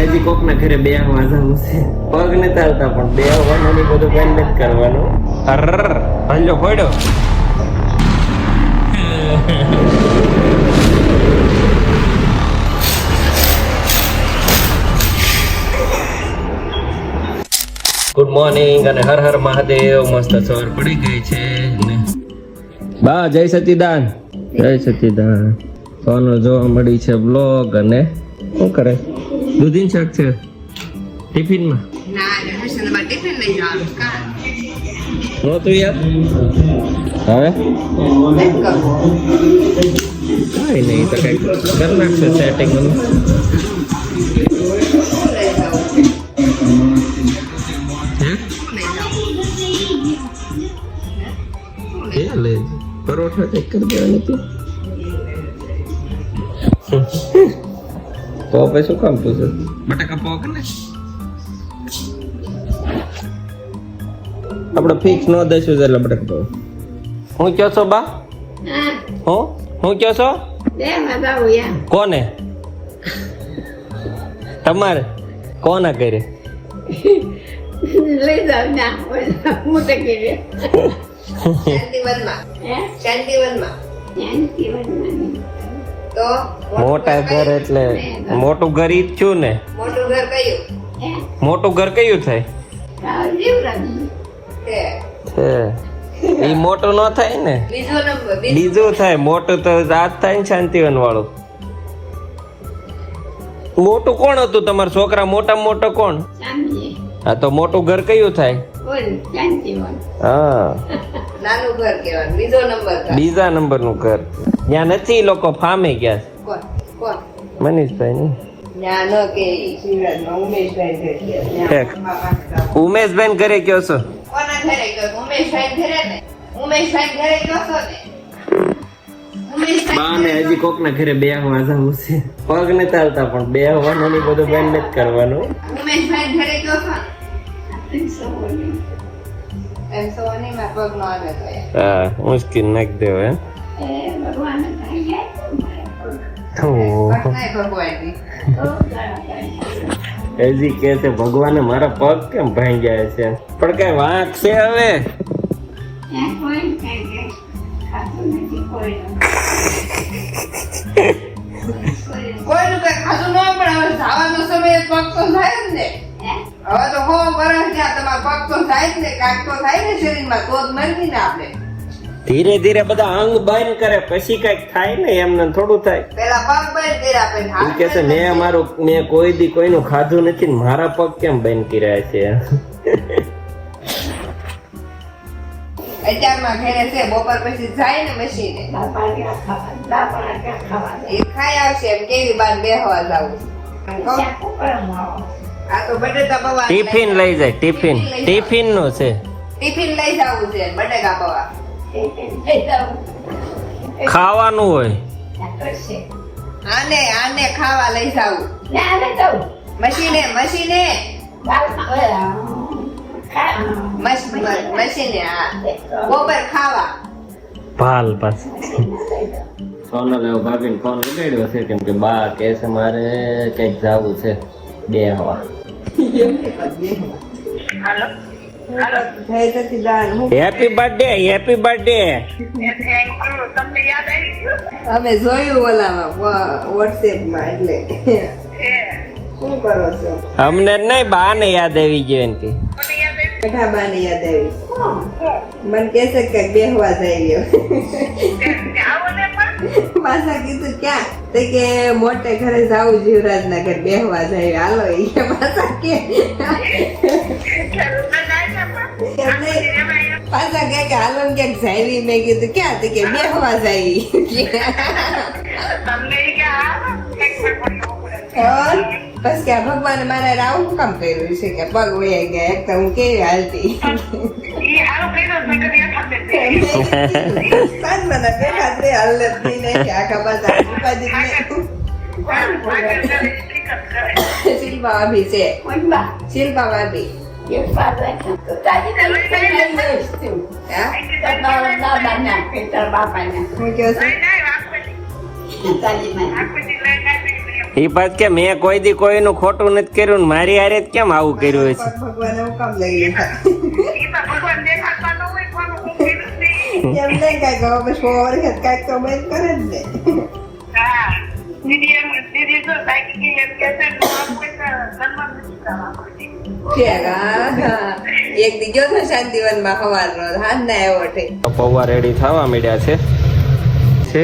હજી કોક ના ઘરે બે જવું છે. પગ ને ચાલતા પણ બે આવવાનું બધું બંધ જ કરવાનું. હલ્લો પડ્યો. ગુડ મોર્નિંગ અને હર હર મહાદેવ. મસ્ત સવાર પડી ગઈ છે ને બા. જય સતીદાન. જય સતીદાન. સોનો જોવા મળી છે બ્લોગ. અને શું કરે? દૂધીન શાક છે ટિફિનમાં. નહોતું યાર. હવે કઈ નહીં તો કઈક કરી નાખશે સેટિંગ. પરોઠા ચેક કરી દેવાની હતી તો પછી શું કામ પૂછે? બટાકા પાવ કે ને આપણે ફિક્સ ન દઈશું એટલે બટાકા પાવ. હું કયો છો બા? હું કયો છો? કોને? તમારે કોના કરે? લઈ જાવ ના મોટે કરે મોટા ઘર એટલે મોટું ઘર ઈ જ છું ને. મોટું ઘર કયું થાય? ઈ મોટું ન થાય ને, બીજું થાય. મોટું તો આજ થાય ને શાંતિવન વાળું. મોટું કોણ હતું તમારા છોકરા? મોટા મોટો કોણ? હા તો મોટું ઘર કયું થાય? હા નાનું ઘર કહેવાય. બીજો નંબર બીજા નંબર નું ઘર. ત્યાં નથી લોકો ફામે ગયા. કોણ કોણ? મનીષભાઈ ની. ના ન કે શિવરાજમાં ઉમેશભાઈ ઉમેશભાઈ ઘરે કયો છો? કોના ઘરે ગયો? ઉમેશભાઈ ઘરે ને. ઉમેશભાઈ ઘરે ગયો છો ને. બાને હજી કોક ના ઘરે બે જવું છે. પગ ને ચાલતા પણ બે આવવાનું બધું બંધ જ કરવાનું. ઉમેશભાઈ ઘરે ગયો છો ને. એમ સોની માં પગ નો આવે તો હા મુશ્કેલ નાખ દેવ હે. હજી કે છે ભગવાને મારા પગ કેમ ભાઈ જાય છે, પણ કઈ વાંક છે હવે? કોઈનું કઈ ખાધું ન પણ હવે જવાનો સમય પગ તો થાય જ ને. હવે તો હો વર્ષ ત્યાં તમારા પગ તો થાય જ ને. કાંક તો થાય ને શરીરમાં, તો જ મરવી ને આપણે. ધીરે ધીરે બધા અંગ બંધ કરે પછી કઈક થાય ને, એમને થોડું થાય. પેલા પગ બંધ કર્યા પછી કે છે મેં કોઈ દી કોઈનું ખાધું નથી ને મારા પગ કેમ બંધ કર્યા છે? અત્યારમાં ઘરે છે, બપોર પછી જાય ને મશીને એ ખાઈ આવશે. એમ કેવી બાર બેહવા જાવું? આ તો બટેટા પૌવા ટિફિન લઈ જાય. ટિફિન નું છે. ટિફિન લઈ જવું છે. બટેકા પૌવા ખાવાનું હોય. આને ખાવા લઈ જાવું મશીને. મશીને હા બપોર ખાવા. ભાલ પાસ સોનલ એવો ભાભીને ફોન લગાડ્યો છે કેમ કે બા કે છે મારે કઈક જવું છે બે હવા. Happy birthday. અમે જોયું ઓલામાં વોટ્સએપમાં. એટલે શું કરો છો? અમને નહીં, બા ને યાદ આવી ગયો એનથી. કઠા બાને યાદ આવી. મને કે છે કે બેહવા જાય પાછા કીધું ક્યાં તે કે મોટે ઘરે જાવું જીવરાજ ના ઘર બેહવા જાય. હાલો એ પાછા કે પાછા કે હાલો ને ક્યાંક જાય. મેં કીધું ક્યાં? તે કે બેહવા જાય. બસ કે ભગવાને મારા રાવું કામ કર્યું છે કે પગ વયા ગયા. એક તો હું કેવી હાલતી શિલ્પા ભાભી છે. શિલ્પા ભાભી એ પાછ કે મેં કોઈ દી કોઈનું ખોટું નથી કર્યું ને મારી હારે જ કેમ આવું કર્યું છે ભગવાન એવું કામ લઈ લીધા એમ નહીં કાંઈક હવે બસ વર્ષ કાંઈક તો બંધ કરે જ ને એક દી ગયો તો શાંતિવનમાં સવારનો હાથ ના આવ્યો છે પૌવા રેડી થવા માંડ્યા છે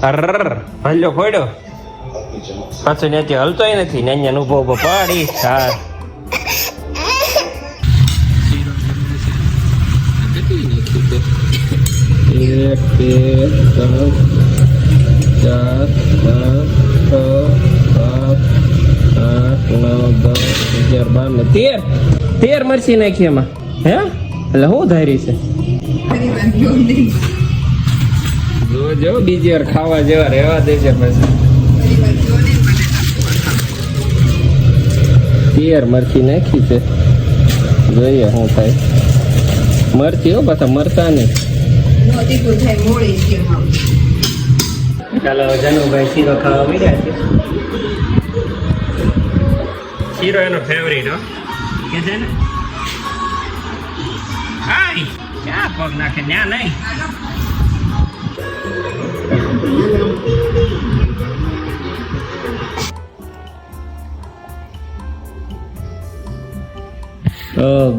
અરર હલ્યો ફોડ્યો પાછું ત્યાંથી હલતોય નથી ને અહીંયા ઉભો ઉભો પડી હા એક બે ત્રણ ચાર પાંચ છ સાત આઠ નવ 10 11 12 13 મરચી નાખી એમાં હે એટલે શું ધારી છે જો બીજી વાર ખાવા જેવા રહેવા દે છે પછી 13 મરચી નાખી છે જોઈએ શું થાય મરચી હો પાછા મરતા નહીં ચાલો જનુભાઈ શીરો ખાવા મળ્યા છે શીરો એનો ફેવરિટ હો કે છે ને હાય ક્યાં પગ નાખે ન્યા નહીં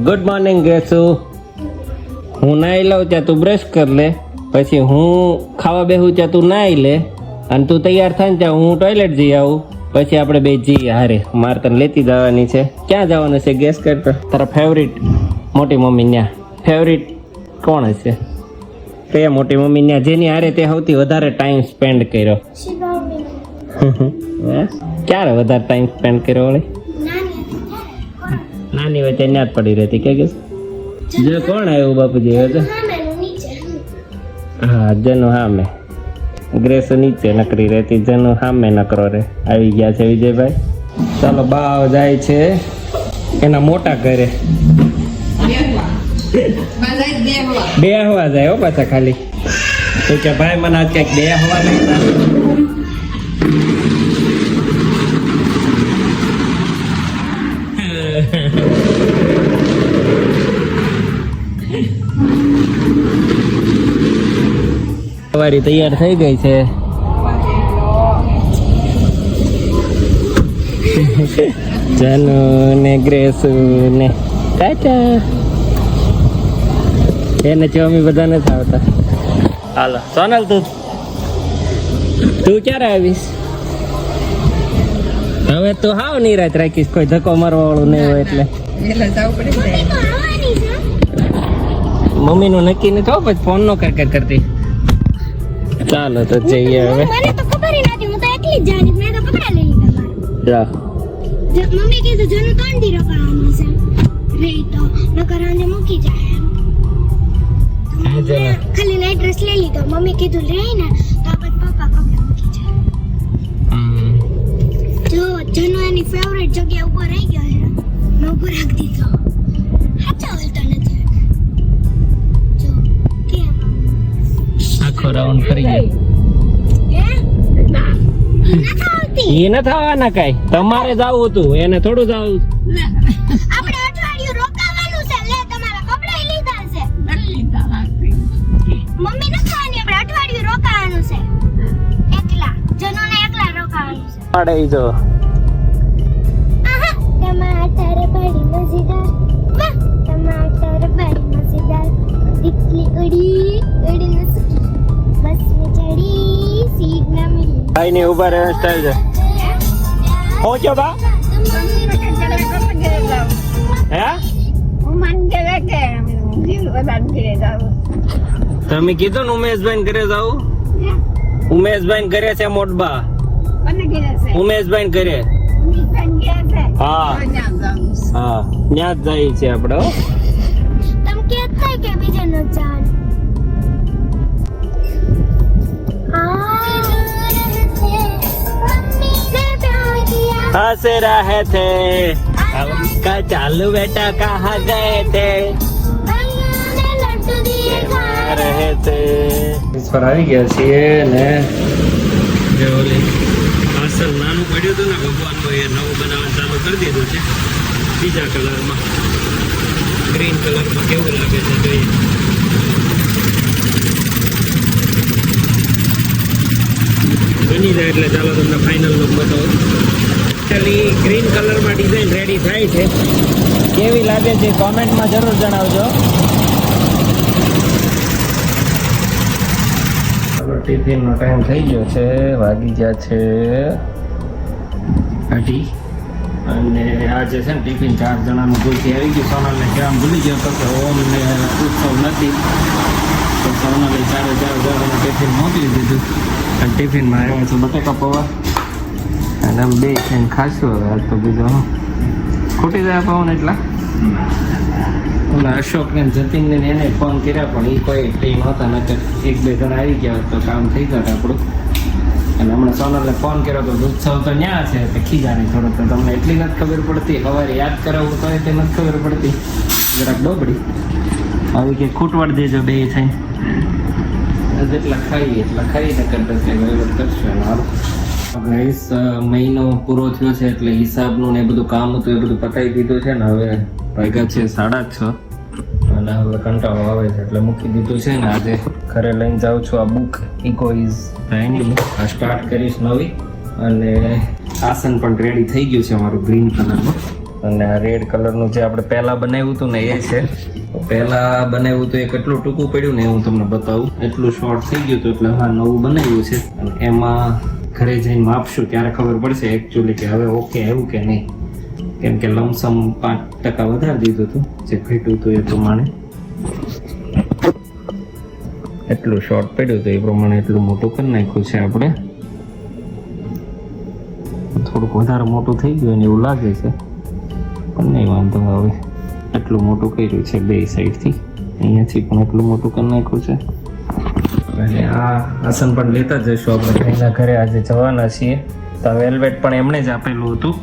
ગુડ મોર્નિંગ ગેસુ હું નાઈ લઉં ત્યાં તું બ્રશ કર લે પછી હું ખાવા બેહું ત્યાં તું નાઈ લે અને તું તૈયાર થાય ને ત્યાં હું ટોયલેટ જઈ આવું પછી આપણે બે જઈએ હારે મારે તને લેતી જવાની છે ક્યાં જવાનું છે ગેસ કર તો તારા ફેવરિટ મોટી મમ્મી ન્યા ફેવરિટ કોણ હશે કયા મોટી મમ્મી ન્યા જેની હારે તે સૌથી વધારે ટાઈમ સ્પેન્ડ કર્યો ક્યારે વધારે ટાઈમ સ્પેન્ડ કર્યો વળી નાની હોય ત્યાં જ પડી રહેતી કે જે કોણ આવ્યું બાપુજી હવે હા જનું હા મેં ગ્રેસ નીચે નકરી રહેતી જનું હા મેં નકરો રે આવી ગયા છે વિજયભાઈ ચાલો બાવ જાય છે એના મોટા ઘરે બે હવા જાય હો પાછા ખાલી તો કે ભાઈ મને આજ ક્યાંક બે હવા લઈ સવારી તૈયાર થઈ ગઈ છે જનુ ને ગ્રેસુ ને ટાટા એને ચોમી બધા નથી આવતા હાલો સોનલ તું ક્યારે આવીશ હવે તું હાવ નિરાત રાખીશ કોઈ ધક્કો મારવા વાળું નહીં હોય એટલે મમ્મી નું નક્કી નહીં થયો પછી ફોન નો કરતી ચાલો તો જઈએ હવે મને તો ખબર નથી હું તો એકલી જ જાણી મેં તો કપડા લઈ લીધા મમ્મી કીધું જનું 3 દી રોકાવાનું છે રે તો નકર આને મૂકી જાય ખાલી નાઈટ ડ્રેસ લઈ લીધો મમ્મી કીધું રે ને તો પછી પપ્પા કપડા મૂકી જાય જો જનું એની ફેવરેટ જગ્યા ઉપર રહી ગયો છે મેં ઉપર રાખી દીધો હાચો હલતો નથી જો કેમ આખો રાઉન્ડ ફરી ગયો એ ન થવાના કઈ તમારે જાવું હતું એને થોડું જાવું આપણે અઠવાડિયું રોકાવાનું છે લે તમારા કપડા લીધા છે મમ્મી ન ખાવાની આપણે અઠવાડિયું રોકાવાનું છે એકલા જનોને એકલા રોકાવાનું છે પાડે જો આહા ટમાટર બડી મજેદાર વાહ ટમાટર બડી મજેદાર દીકલી ઉડી ઉડીને સુકી બસ में चढ़ी सीट ना मिली ભાઈ ની ઉભા રહે સ્ટાઈલ છે પહોંચ્યો બા હે તમે કીધું ને ઉમેશભાઈ ઘરે જાવું ઉમેશભાઈ ઘરે છે મોટબા ઉમેશભાઈ ઘરે હા હા ત્યાં જ જાય છે આપણે હો. तुम कहते हैं कि बीजे न जान हंस रहे थे का चालू बेटा कहाँ गए थे रहे थे इस पर આવી ગયા છીએ ને જે ઓલી પાર્સલ નાનું પડ્યું હતું ને ભગવાનનું, એ નવું બનાવવાનું ચાલુ કરી દીધું છે બીજા કલરમાં, ગ્રીન કલરમાં. કેવું લાગે છે જોઈએ. બની જાય એટલે ચાલો તમને ફાઇનલ લુક બતાવો. એકચ્યુઅલી ગ્રીન કલરમાં ડિઝાઇન રેડી થાય છે. કેવી લાગે છે કોમેન્ટમાં જરૂર જણાવજો. ટિફિનનો ટાઈમ થઈ ગયો છે, વાગી ગયા છે 8. અને આજે છે ને ટિફિન 4 જણાનું ભૂલથી આવી ગયું. સોનલને કહેવાનું ભૂલી ગયો હતો કે ઓમને ઉત્સવ નથી, તો સોનલે 4 જણાનું ટિફિન મોકલી દીધું. અને ટિફિનમાં આવ્યા છે બટેકા પૌવા, અને આમ 2 થઈને ખાશું હવે. આજ તો બીજો ખૂટી જાય પવન એટલા. ઓલા અશોકને જતીનને એને ફોન કર્યા પણ એ કોઈ ટીમ હતા, નકર 1-2 જણા આવી ગયા તો કામ થઈ જાય આપણું. અને હમણાં સોનલને ફોન કર્યો તો ઉત્સવ તો ન્યા છે, તો ખીજાની થોડુંક. તો તમને એટલી નથી ખબર પડતી, સવારે યાદ કરાવવું તો તે નથી ખબર પડતી, જરાક ડોબડી આવી કે ખૂટવાડ દેજો 2 થઈને. જેટલા ખાઈએ એટલા ખાઈને કરતા વહીવટ કરશું. સારું, ગાઈસ મહિનો પૂરો થયો છે એટલે હિસાબનું ને બધું કામ હતું એ બધું પતાવી દીધું છે ને. હવે વાગ્યા છે 6:30 અને હવે કંટાળો આવે છે એટલે મૂકી દીધું છે ને. આજે ઘરે લઈને જાઉં છું આ બુક ઇકો ઇઝ ટાઇની. આ સ્ટાર્ટ કરીશ નવી. અને આસન પણ રેડી થઈ ગયું છે અમારું ગ્રીન કલરનું. અને આ રેડ કલરનું જે આપણે પહેલાં બનાવ્યું હતું ને એ છે. પહેલાં બનાવ્યું હતું એ કેટલું ટૂંકું પડ્યું ને એ હું તમને બતાવું. એટલું શોર્ટ થઈ ગયું હતું એટલે હા નવું બનાવ્યું છે. અને એમાં ઘરે જઈને માપશું ત્યારે ખબર પડશે એકચ્યુઅલી કે હવે ઓકે આવ્યું કે નહીં. કેમ કે લમસમ 5% વધારી દીધું હતું જે ઘટ્યું હતું એ પ્રમાણે. એટલું શોર્ટ પડ્યું હતું એ પ્રમાણે એટલું મોટું કરી નાખ્યું છે આપણે. થોડુંક વધારે મોટું થઈ ગયું ને એવું લાગે છે પણ નહીં વાંધો. હવે એટલું મોટું કર્યું છે 2 સાઈડથી, અહીંયાથી પણ એટલું મોટું કરી નાખ્યું છે. અને આ આસન પણ લેતા જઈશું આપણે ભાઈના ઘરે. આજે જવાના છીએ તો વેલ્વેટ પણ એમણે જ આપેલું હતું,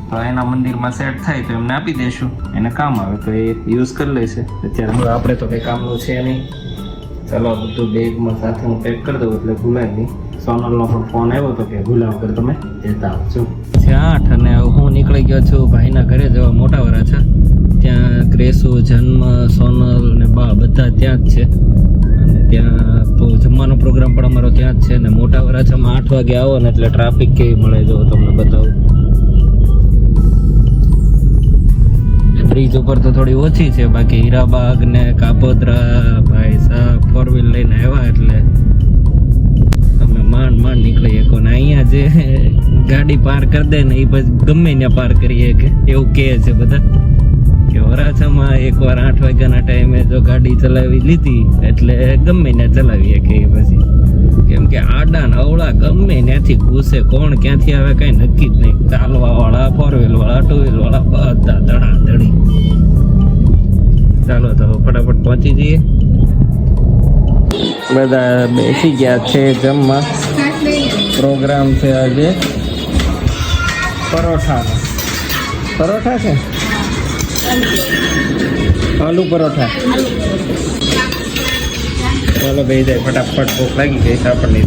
તો એના મંદિરમાં સેટ થાય તો એમને આપી દઈશું, એને કામ આવે તો એ યુઝ કરી લેશે. અત્યારે હવે આપણે તો કંઈ કામનું છે નહીં. ચાલો બધું બેગમાં સાથે હું પેક કરી દઉં એટલે ભૂલાય નહીં. સોનલનો પણ ફોન આવ્યો હતો કે ભૂલા વગર તમે જતા આવજો. 8 અને હું નીકળી ગયો છું ભાઈના ઘરે જવા. મોટા વરાછા ત્યાં ક્રેસુ, જન્મ, સોનલ ને બા બધા ત્યાં જ છે. અને ત્યાં તો જમવાનો પ્રોગ્રામ પણ અમારો ત્યાં જ છે. ને મોટા વરાછામાં 8 વાગે આવો ને એટલે ટ્રાફિક કેવી મળે જો તમને બતાવું. બ્રિજ ઉપર તો થોડી ઓછી છે, બાકી હીરાબાગ ને કાપોદ્રા ભાઈ સાહેબ 4 વ્હીલ લઈને આવ્યા એટલે અમે માંડ નીકળી શકો. ને અહીંયા જે ગાડી પાર કરી દે ને એ પછી ગમે ત્યાં પાર કરીએ કે એવું કહે છે બધા કે વરાછામાં એકવાર 8 વાગ્યાના ટાઈમે જો ગાડી ચલાવી લીધી એટલે ગમે ત્યાં ચલાવીએ કે પછી. કેમ કે આડા નવડા ગમે ત્યાંથી ઘૂસે, કોણ ક્યાંથી આવે કઈ નક્કી જ નહીં. ચાલવા વાળા, 4 વ્હીલ વાળા, 2 વ્હીલ વાળા બધા ધડાધડી. ચાલો તો ફટાફટ પહોંચી જઈએ. બધા બેસી ગયા છે જમવા. પ્રોગ્રામ છે આજે પરોઠાનો. પરોઠા છે, આલુ પરોઠા. ચાલો ભાઈ જાય ફટાફટ, ભૂખ લાગી ગઈ છે આપણને.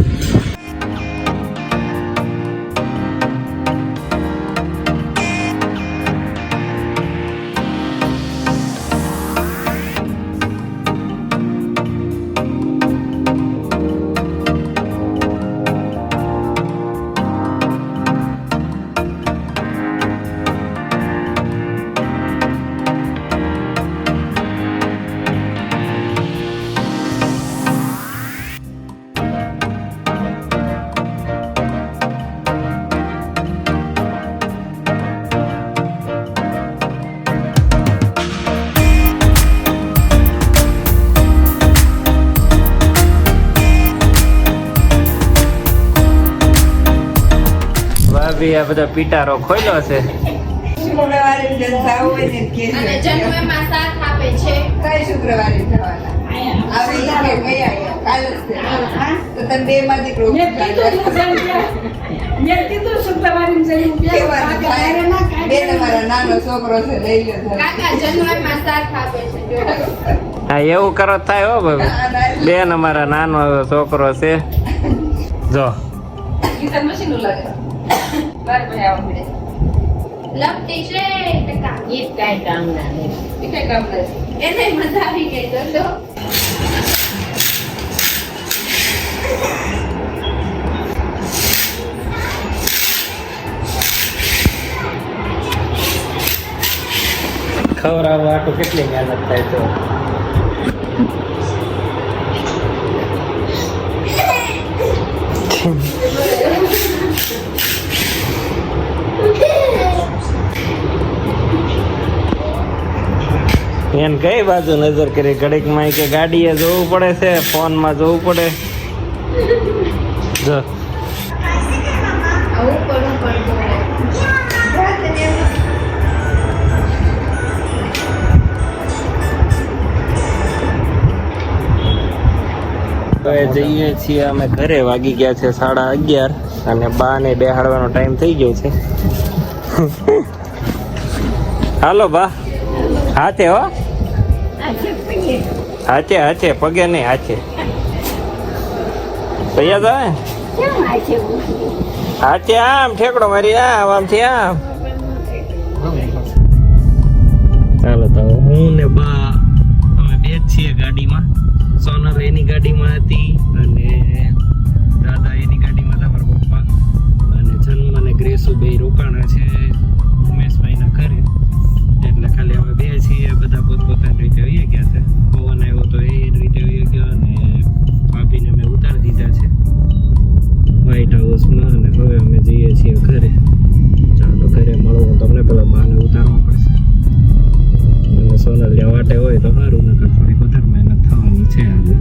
આ બધા પીટારો ખોલ્યો છે. શુક્રવારે જલસા હોય ને કે અને જન્મમાં સાથ આપે છે. કઈ શુક્રવારે જવાના આવી કે ગયા કાલ જ છે. તો તમે 2 માંથી પ્રોગ્રામ બેન અમારા નાનો છોકરો છે લઈ લો. કાકા જન્મમાં સાથ આપે છે. હા એવું કરો થાય હો ભાઈ. બેન અમારા નાનો છોકરો છે જો. બાર પછી આવવા પડે લપટી છે ટકા એ કઈ કામ નથી એને મજા આવી ગઈ તો ખવડાવવા આટલું કેટલી મહેનત થાય તો એને કઈ બાજુ નજર કરી ઘડીક માં કે ગાડીએ જોવું પડે છે ફોન માં જોવું પડે જો આવું પણ હવે જઈએ છીએ અમે ઘરે વાગી ગયા છે 11:30 અને બા ને બેહાડવાનો ટાઈમ થઈ ગયો છે હાલો બા હાથે હો હાથે હાથે પગે નહીં હાથે પૈયા જાય હાથે આમ ઠેકડો મારી આમથી આમ ચાલો તો હું ને બા અમે બે જ છીએ ગાડીમાં સોનલ એની ગાડીમાં હતી અને દાદા એની ગાડીમાં હતા મારા પપ્પા અને જન્મ અને ગ્રેસુ બે રોકાણા છે ઉમેશભાઈના ઘરે એટલે ખાલી અમે બે છીએ બધા પોતપોતાની રીતે વહી ગયા છે પવન આવ્યો તો એ રીતે વહી ગયો અને ભાભીને મેં ઉતારી દીધા છે વ્હાઈટ હાઉસમાં અને હવે અમે જઈએ છીએ ઘરે ચાલો ઘરે મળવું તમને પેલા બાને ઉતારવા પડશે અને સોનલ જ્યાં વાટે હોય તો સારું નકર થોડી વધારે મહેનત થવાની છે આજે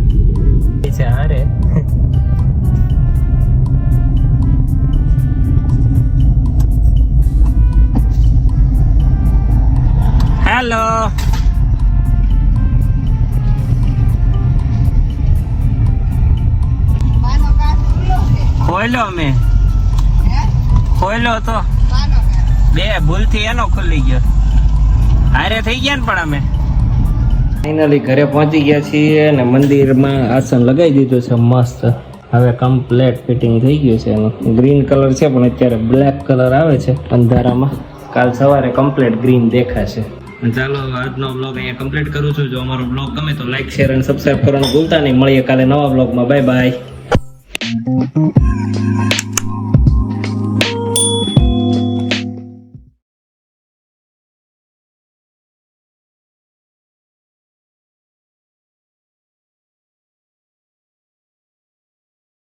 છે હારે હેલો ખોલ્યો અમે ખોલ્યો તો બે ભૂલથી એનો ખુલી ગયો હારે થઈ ગયા ને પણ અમે ફાઇનલી ઘરે પહોંચી ગયા છીએ અને મંદિરમાં આસન લગાવી દીધું છે મસ્ત હવે કમ્પ્લેટ ફિટિંગ થઈ ગયું છે એનું ગ્રીન કલર છે પણ અત્યારે બ્લેક કલર આવે છે અંધારામાં કાલ સવારે કમ્પ્લેટ ગ્રીન દેખાશે ચાલો આજનો બ્લોગ અહીંયા કમ્પ્લીટ કરું છું જો અમારો બ્લોગ ગમે તો લાઈક શેર અને સબસ્ક્રાઈબ કરવાનું ભૂલતા નહીં મળીએ કાલે નવા બ્લોગમાં બાય બાય